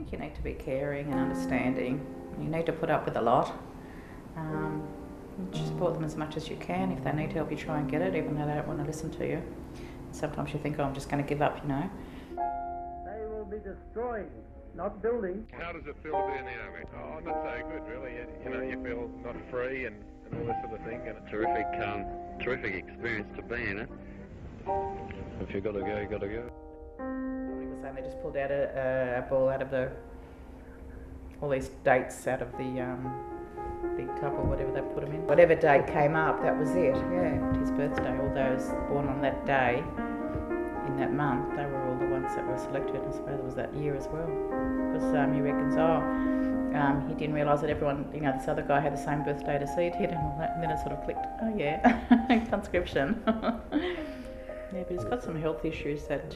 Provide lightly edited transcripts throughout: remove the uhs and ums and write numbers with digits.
think you need to be caring and understanding. You need to put up with a lot. Support them as much as you can. If they need help, you try and get it, even though they don't want to listen to you. Sometimes you think, oh, I'm just going to give up, you know. They will be destroying, not building. How does it feel to be in the army? Oh, not so good, really. You feel not free and all this sort of thing. And Terrific experience to be in it. If you've got to go, you've got to go. He was saying they just pulled out a ball out of all these dates out of the big tub or whatever they put them in. Whatever date came up, that was it. Yeah, his birthday. All those born on that day, in that month, they were all the ones that were selected. I suppose it was that year as well. Because he reckons, he didn't realise that everyone, this other guy had the same birthday as he did and all that. And then it sort of clicked. Oh yeah, conscription. Yeah, but he's got some health issues that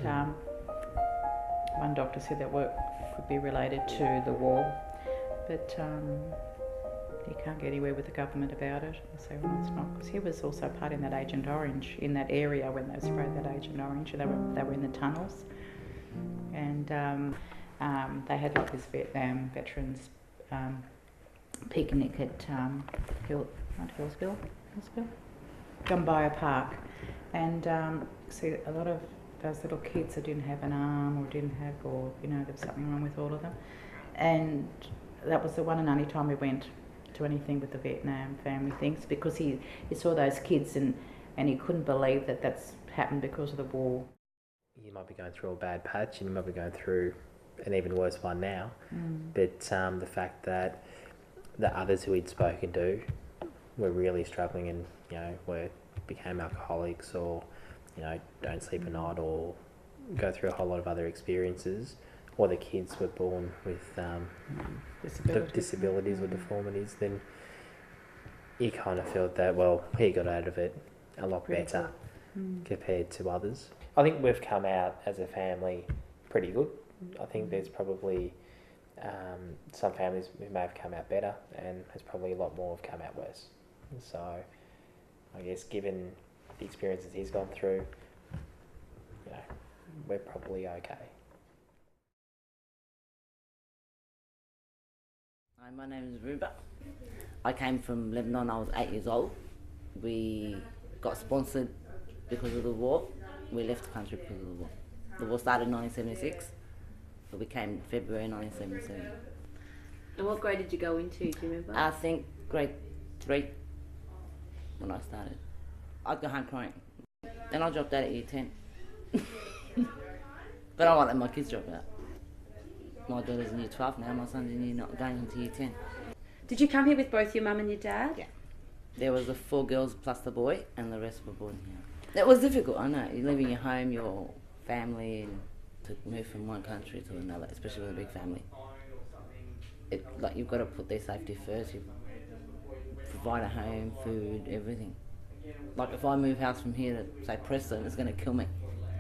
one doctor said that could be related to the war. But he can't get anywhere with the government about it. I say, well, it's not, because he was also part in that Agent Orange, in that area when they sprayed that Agent Orange. They were in the tunnels, and they had like this veterans picnic at Hillsville, Gumbaya Park, and see a lot of those little kids that didn't have an arm or there was something wrong with all of them, and that was the one and only time we went to anything with the Vietnam family things, because he saw those kids and he couldn't believe that that's happened because of the war. You might be going through a bad patch and you might be going through an even worse one now, but the fact that the others who he'd spoken to were really struggling and became alcoholics or don't sleep at night or go through a whole lot of other experiences, or the kids were born with disabilities or deformities, then you kind of felt that, well, he got out of it a lot better compared to others. I think we've come out as a family pretty good. I think there's probably some families who may have come out better, and there's probably a lot more have come out worse. So I guess given the experiences he's gone through, we're probably okay. Hi, my name is Ruba. I came from Lebanon. I was 8 years old. We got sponsored because of the war. We left the country because of the war. The war started in 1976, so we came February 1977. And what grade did you go into, do you remember? I think grade 3 when I started. I'd go home crying. Then I dropped out at year 10. But I won't let my kids drop out. My daughter's in year 12 now, my son's going into year 10. Did you come here with both your mum and your dad? Yeah. There was the 4 girls plus the boy, and the rest were born here. It was difficult, I know. You're leaving your home, your family, and to move from one country to another, especially with a big family. You've got to put their safety first. You provide a home, food, everything. Like if I move house from here to, say, Preston, it's going to kill me.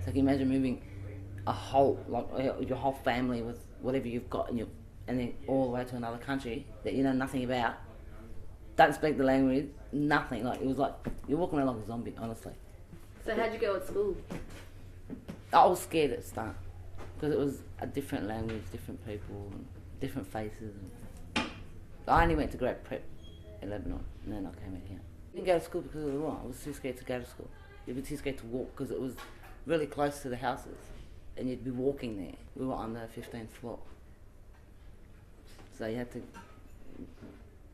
So can you imagine moving your whole family with whatever you've got and then all the way to another country that you know nothing about, don't speak the language, nothing. Like it was like you're walking around like a zombie, honestly. So how'd you go at school? I was scared at the start because it was a different language, different people, different faces. I only went to grade prep in Lebanon, and then I came out here. I didn't go to school because of the war. I was too scared to go to school. I was too scared to walk because it was really close to the houses, and you'd be walking there. We were on the 15th floor, so you had to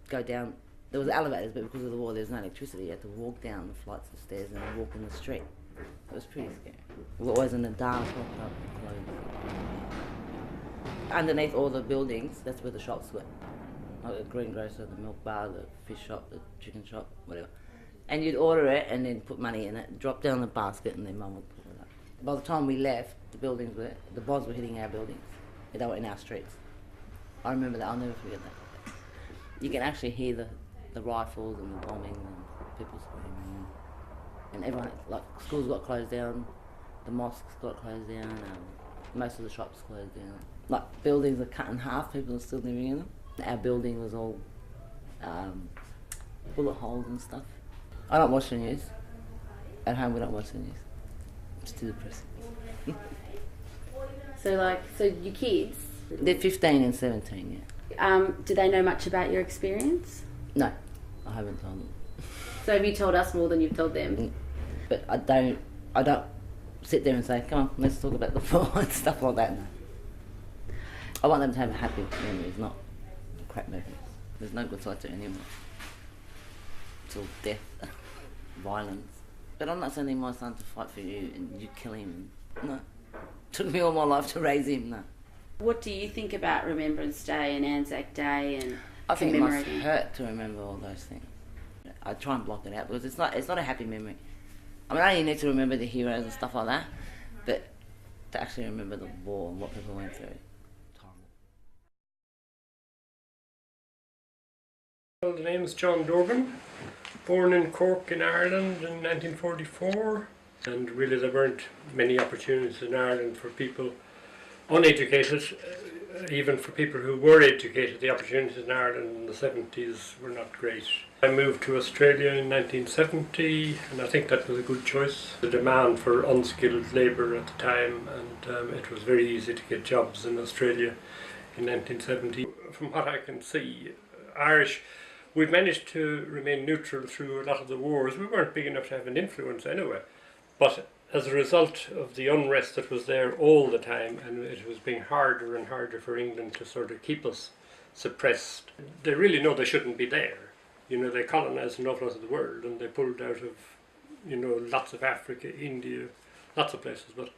go down. There was elevators, but because of the war, there was no electricity. You had to walk down the flights of stairs and then walk in the street. It was pretty scary. We were always in the dark, locked up, closed. Underneath all the buildings, that's where the shops were. Like the greengrocer, the milk bar, the fish shop, the chicken shop, whatever. And you'd order it and then put money in it, drop down the basket, and then Mum would put it up. By the time we left, the bombs were hitting our buildings. They were in our streets. I remember that. I'll never forget that. You can actually hear the rifles and the bombing and people screaming. And everyone, like, schools got closed down, the mosques got closed down, most of the shops closed down. Like, buildings are cut in half, people are still living in them. Our building was all bullet holes and stuff. I don't watch the news. At home we don't watch the news. It's too depressing. So your kids, They're 15 and 17, yeah. Do they know much about your experience? No, I haven't told them. So have you told us more than you've told them? But I don't sit there and say, come on, let's talk about the war and stuff like that. No. I want them to have happy memories, not crap memories. There's no good side to it anymore. It's all death, violence. But I'm not sending my son to fight for you and you kill him. No. Took me all my life to raise him, no. What do you think about Remembrance Day and Anzac Day and I think it must commemorating? hurt to remember all those things. I try and block it out because it's not a happy memory. I mean, I only need to remember the heroes and stuff like that, but to actually remember the war and what people went through. Well, the name's John Dorgan, born in Cork in Ireland in 1944, and really there weren't many opportunities in Ireland for people uneducated. Even for people who were educated, the opportunities in Ireland in the 70s were not great. I moved to Australia in 1970, and I think that was a good choice. The demand for unskilled labour at the time, and it was very easy to get jobs in Australia in 1970. From what I can see, Irish, we've managed to remain neutral through a lot of the wars. We weren't big enough to have an influence anyway, but as a result of the unrest that was there all the time, and it was being harder and harder for England to sort of keep us suppressed. They really know they shouldn't be there. You know, they colonised an awful lot of the world, and they pulled out of, you know, lots of Africa, India, lots of places, but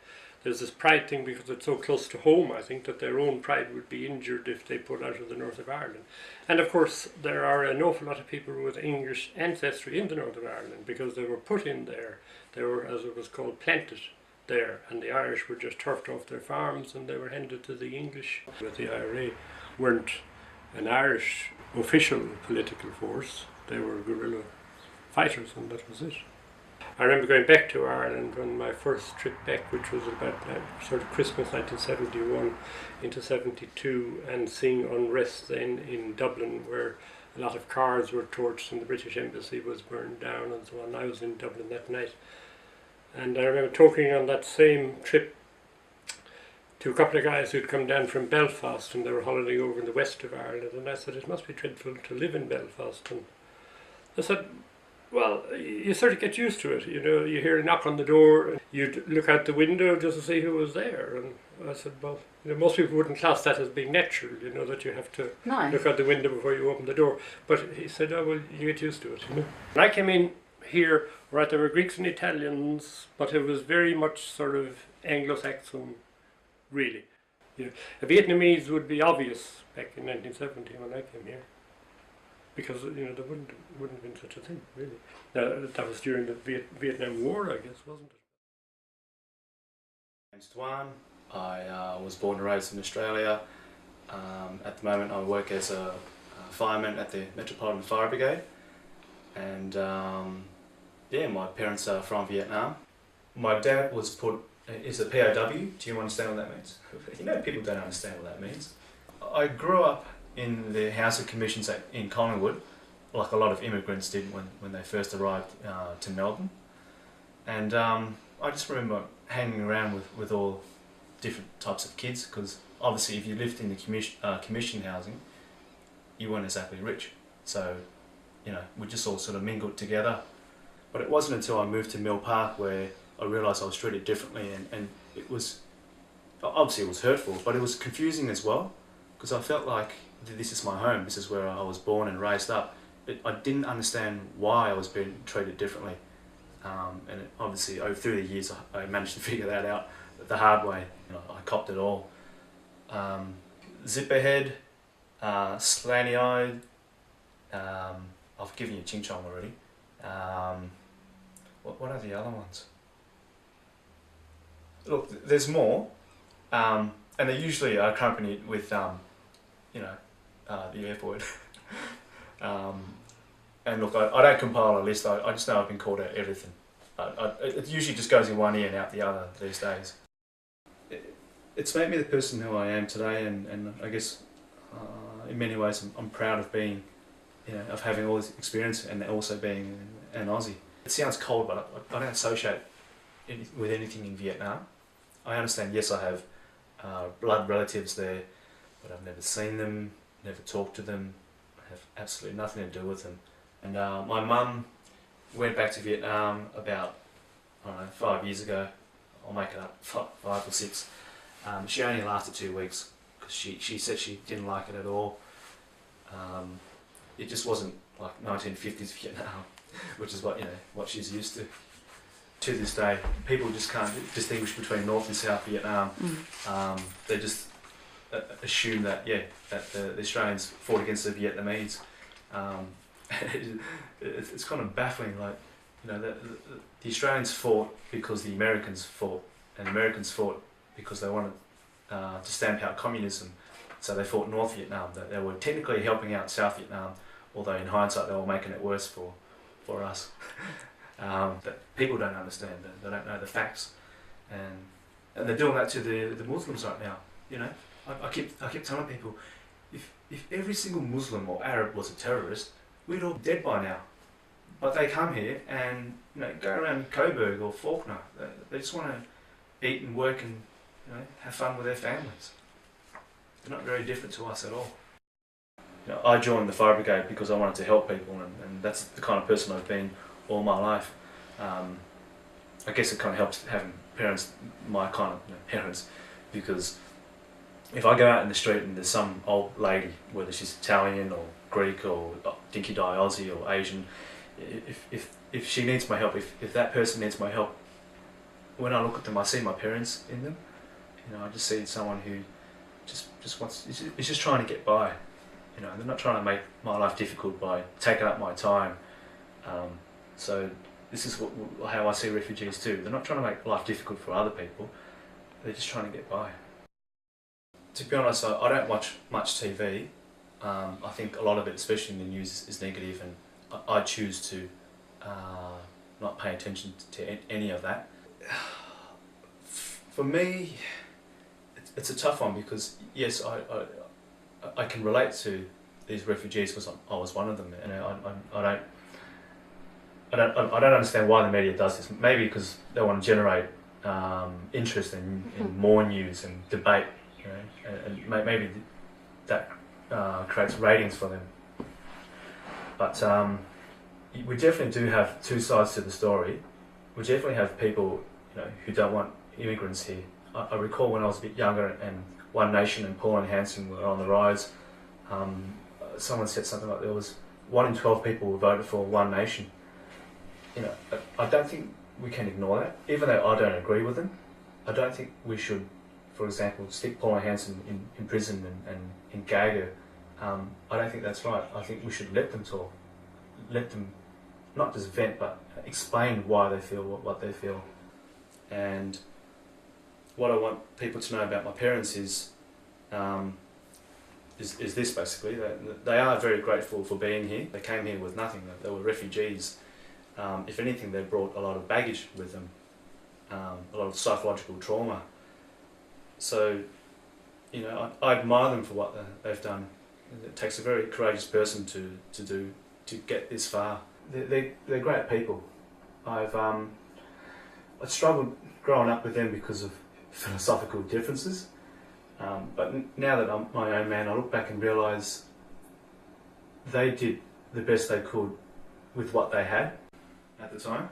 there's this pride thing because it's so close to home, I think, that their own pride would be injured if they pulled out of the north of Ireland. And of course, there are an awful lot of people with English ancestry in the north of Ireland because they were put in there. They were, as it was called, planted there, and the Irish were just turfed off their farms and they were handed to the English. But the IRA weren't an Irish official political force, they were guerrilla fighters, and that was it. I remember going back to Ireland on my first trip back, which was about sort of Christmas 1971 into 72, and seeing unrest then in Dublin, where a lot of cars were torched and the British embassy was burned down and so on. I was in Dublin that night, and I remember talking on that same trip to a couple of guys who'd come down from Belfast, and they were holidaying over in the west of Ireland, and I said, it must be dreadful to live in Belfast. And they said, well, you sort of get used to it, you know, you hear a knock on the door, and you'd look out the window just to see who was there. And I said, well, you know, most people wouldn't class that as being natural, you know, that you have to look out the window before you open the door. But he said, oh, well, you get used to it, you know. When I came in here, right, there were Greeks and Italians, but it was very much sort of Anglo-Saxon, really. You know, a Vietnamese would be obvious back in 1970 when I came here, because, you know, there wouldn't have been such a thing, really. That was during the Vietnam War, I guess, wasn't it? My name's Dwan. I was born and raised in Australia. At the moment I work as a fireman at the Metropolitan Fire Brigade, and yeah, my parents are from Vietnam. My dad is a POW. Do you understand what that means? You know, people don't understand what that means. I grew up in the Housing Commissions in Collingwood, like a lot of immigrants did when they first arrived to Melbourne. And I just remember hanging around with all different types of kids, because obviously if you lived in the commission housing, you weren't exactly rich. So, you know, we just all sort of mingled together. But it wasn't until I moved to Mill Park where I realised I was treated differently, and it was, obviously it was hurtful, but it was confusing as well, because I felt like this is my home, this is where I was born and raised up. I didn't understand why I was being treated differently, and obviously through the years I managed to figure that out the hard way. You know, I copped it all. Zipperhead, slanty-eyed, I've given you Ching Chong already. What are the other ones? Look, there's more, and they usually are accompanied with, you know, the F word. And look, I don't compile a list, I just know I've been called out everything. It usually just goes in one ear and out the other these days. It's made me the person who I am today, and I guess in many ways I'm proud of being, you know, of having all this experience and also being an Aussie. It sounds cold, but I don't associate with anything in Vietnam. I understand, yes, I have blood relatives there, but I've never seen them, never talked to them, I have absolutely nothing to do with them. And my mum went back to Vietnam about, I don't know, 5 years ago. I'll make it up, 5 or 6. She only lasted 2 weeks because she said she didn't like it at all. It just wasn't like 1950s Vietnam, which is what she's used to. To this day, people just can't distinguish between North and South Vietnam. They just assume that the Australians fought against the Vietnamese. It's kind of baffling. Like, the Australians fought because the Americans fought, and the Americans fought because they wanted to stamp out communism. So they fought North Vietnam. They were technically helping out South Vietnam, although in hindsight they were making it worse for us. But people don't understand. They don't know the facts, and they're doing that to the Muslims right now. I keep telling people, if every single Muslim or Arab was a terrorist, we'd all be dead by now. But they come here and go around Coburg or Faulkner. They just want to eat and work and have fun with their families. They're not very different to us at all. I joined the fire brigade because I wanted to help people, and that's the kind of person I've been all my life. I guess it kind of helps having parents, my kind of parents, because if I go out in the street and there's some old lady, whether she's Italian or Greek or dinky die Aussie or Asian, if she needs my help, if that person needs my help, when I look at them, I see my parents in them. I just see someone who just wants, is just trying to get by. They're not trying to make my life difficult by taking up my time. So this is how I see refugees too. They're not trying to make life difficult for other people. They're just trying to get by. To be honest, I don't watch much TV. I think a lot of it, especially in the news, is negative, and I choose to not pay attention to any of that. For me, it's a tough one because yes, I can relate to these refugees because I was one of them, and I don't understand why the media does this. Maybe because they want to generate interest in more news and debate, and maybe that creates ratings for them. But we definitely do have two sides to the story. We definitely have people, who don't want immigrants here. I recall when I was a bit younger and One Nation and Paul and Hanson were on the rise. Someone said something like there was 1 in 12 people who voted for One Nation. I don't think we can ignore that, even though I don't agree with them. I don't think we should, for example, stick Paul and Hanson in prison and in Gaga. I don't think that's right. I think we should let them talk. Let them not just vent, but explain why they feel what they feel. And what I want people to know about my parents is this basically, that they are very grateful for being here. They came here with nothing. They were refugees. If anything, they brought a lot of baggage with them, a lot of psychological trauma. So, I admire them for what they've done. It takes a very courageous person to get this far. They're great people. I struggled growing up with them because of philosophical differences. But now that I'm my own man, I look back and realise they did the best they could with what they had at the time.